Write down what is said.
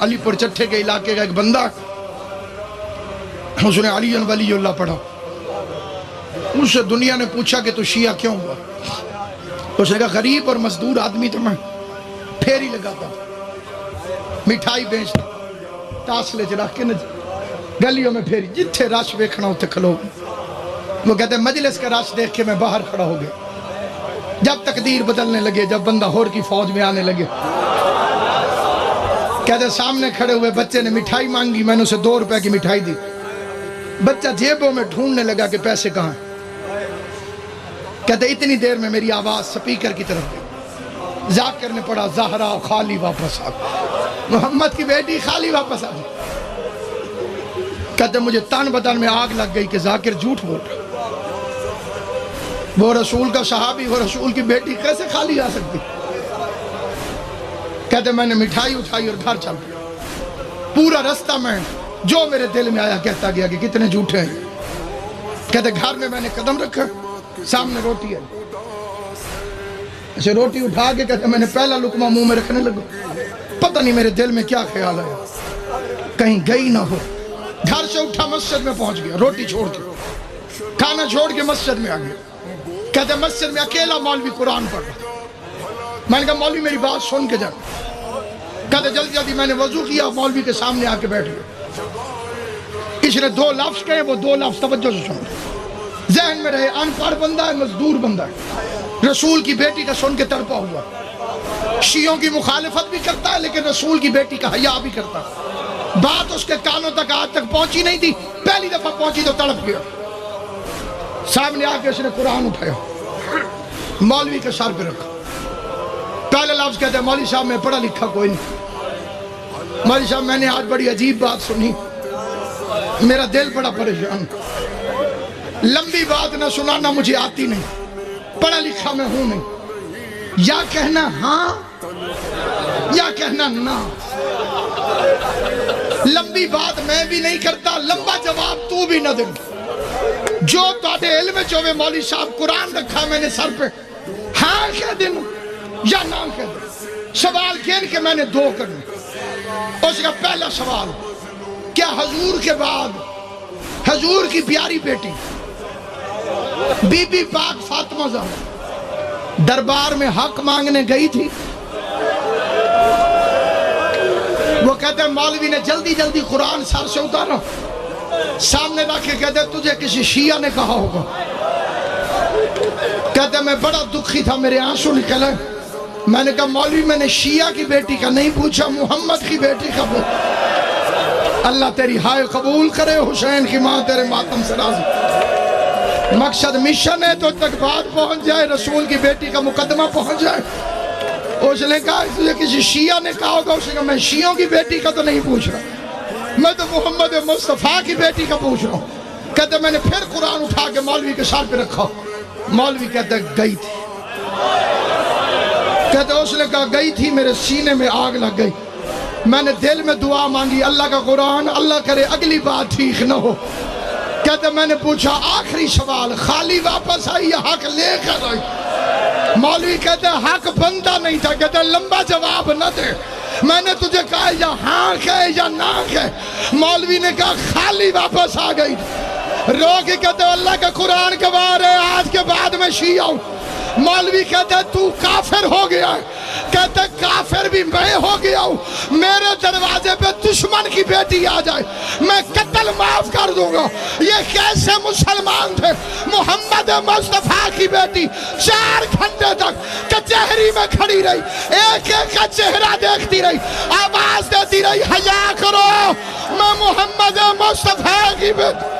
علی پور چٹھے کے علاقے کا ایک بندہ، اس نے علی ولی اللہ پڑھا. اس سے دنیا نے پوچھا کہ تو شیعہ کیوں ہوا؟ اس نے کہا غریب اور مزدور آدمی تو میں پھیری لگاتا، مٹھائی بیچتا، تاسلے چ رکھ کے گلیوں میں پھیری، جتھے رش ویکھنا ہوتے کھلو. وہ کہتے ہیں مجلس کا رش دیکھ کے میں باہر کھڑا ہو گیا. جب تقدیر بدلنے لگے، جب بندہ ہور کی فوج میں آنے لگے، کہتے سامنے کھڑے ہوئے بچے نے مٹھائی مانگی، میں نے اسے 2 روپے کی مٹھائی دی. بچہ جیبوں میں ڈھونڈنے لگا کہ پیسے کہاں ہیں. کہتے اتنی دیر میں میری آواز سپیکر کی طرف گئی. ذاکر نے پڑھا زہرا خالی واپس آ گئی، محمد کی بیٹی خالی واپس آ گئی. کہتے مجھے تن بدن میں آگ لگ گئی کہ ذاکر جھوٹ بول رہا. وہ رسول کا صحابی، وہ رسول کی بیٹی کیسے خالی آ سکتی؟ کہتے میں نے مٹھائی اٹھائی اور گھر چل پڑا. پورا رستہ میں جو میرے دل میں آیا کہتا گیا کہ کتنے جھوٹے ہیں. کہتے گھر میں نے قدم رکھا، سامنے روٹی ہے. اسے روٹی اٹھا کے کہتے میں نے پہلا لقمہ منہ میں رکھنے لگا. پتہ نہیں میرے دل میں کیا خیال آیا، کہیں گئی نہ ہو. گھر سے اٹھا، مسجد میں پہنچ گیا، روٹی چھوڑ کے، کھانا چھوڑ کے مسجد میں آ گیا. کہتے مسجد میں اکیلا مولوی قرآن پڑھ رہا. میں نے کہا مولوی میری بات سن کے جانا. کہتے جلدی جلدی میں نے وضو کیا، مولوی کے سامنے آ کے بیٹھ گیا. اس نے 2 لفظ کہے، وہ 2 لفظ توجہ سے سن. ذہن میں رہے ان پڑھ بندہ ہے، مزدور بندہ ہے، رسول کی بیٹی کا سن کے تڑپا ہوا. شیعوں کی مخالفت بھی کرتا ہے لیکن رسول کی بیٹی کا حیا بھی کرتا ہے. بات اس کے کانوں تک آج تک پہنچی نہیں تھی، پہلی دفعہ پہنچی تو تڑپ گیا. سامنے آ کے اس نے قرآن اٹھایا، مولوی کے سر پہ رکھا. پہلے لفظ کہتے ہیں مولوی صاحب میں پڑھا لکھا کوئی نہیں، مولوی صاحب میں نے آج بڑی عجیب بات سنی، میرا دل بڑا پریشان. لمبی بات نہ سنانا مجھے آتی نہیں، پڑھا لکھا میں ہوں نہیں. یا کہنا ہاں یا کہنا نہ. لمبی بات میں بھی نہیں کرتا، لمبا جواب تو بھی نہ دے. جو تاڑے علم چوے مولوی صاحب قرآن رکھا میں نے سر پہ، ہاں کہہ دینا یا نہ کہہ دینا. سوال کہن کے میں نے 2 کرنے. اس کا پہلا سوال، کیا حضور کے بعد حضور کی پیاری بیٹی بی بی پاک فاطمہ زہرا دربار میں حق مانگنے گئی تھی؟ وہ کہتے ہیں مولوی نے جلدی جلدی قرآن سر سے اتارا، سامنے رکھ کے کہتے تجھے کسی شیعہ نے کہا ہوگا. کہتے میں بڑا دکھی تھا، میرے آنسو نکلے. میں نے کہا مولوی میں نے شیعہ کی بیٹی کا نہیں پوچھا، محمد کی بیٹی کا پوچھا. اللہ تیری ہائے قبول کرے، حسین کی ماں تیرے ماتم سے راضی. مقصد مشن ہے تو تک بات پہنچ جائے، رسول کی بیٹی کا مقدمہ پہنچ جائے. اس نے کہا تجھے کسی شیعہ نے کہا ہوگا. اس نے کہا میں شیعوں کی بیٹی کا تو نہیں پوچھ رہا، میں تو محمد مصطفیٰ کی بیٹی کا پوچھ رہا ہوں. کہتے میں نے پھر قرآن اٹھا کے مولوی کے سر پہ رکھا. مولوی کہتے گئی تھی. کہتے اس نے کہا گئی تھی، میرے سینے میں آگ لگ گئی. میں نے دل میں دعا مانگی، اللہ کا قرآن، اللہ کرے اگلی بات ٹھیک نہ ہو. کہتے میں نے پوچھا آخری سوال، خالی واپس آئی یا حق لے کر آئی؟ مولوی کہتے حق بندہ نہیں تھا. کہتے لمبا جواب نہ دے، میں نے تجھے کہا یا ہاں کہے یا نہ کہے. مولوی نے کہا خالی واپس آ گئی. رو کے کہتے اللہ کا قرآن گواہ ہے، آج کے بعد میں شیعہ ہوں. مولوی کہتے تو کافر ہو گیا ہے. کہتے کافر بھی میں ہو گیا ہوں. میرے دروازے پہ دشمن کی بیٹی آ جائے میں قتل معاف کر دوں گا. یہ کیسے مسلمان تھے؟ محمد مصطفیٰ کی بیٹی 4 گھنٹے تک کچہری میں کھڑی رہی، ایک ایک کا چہرہ دیکھتی رہی، آواز دیتی رہی حیا کرو، میں محمد مصطفیٰ کی بیٹی.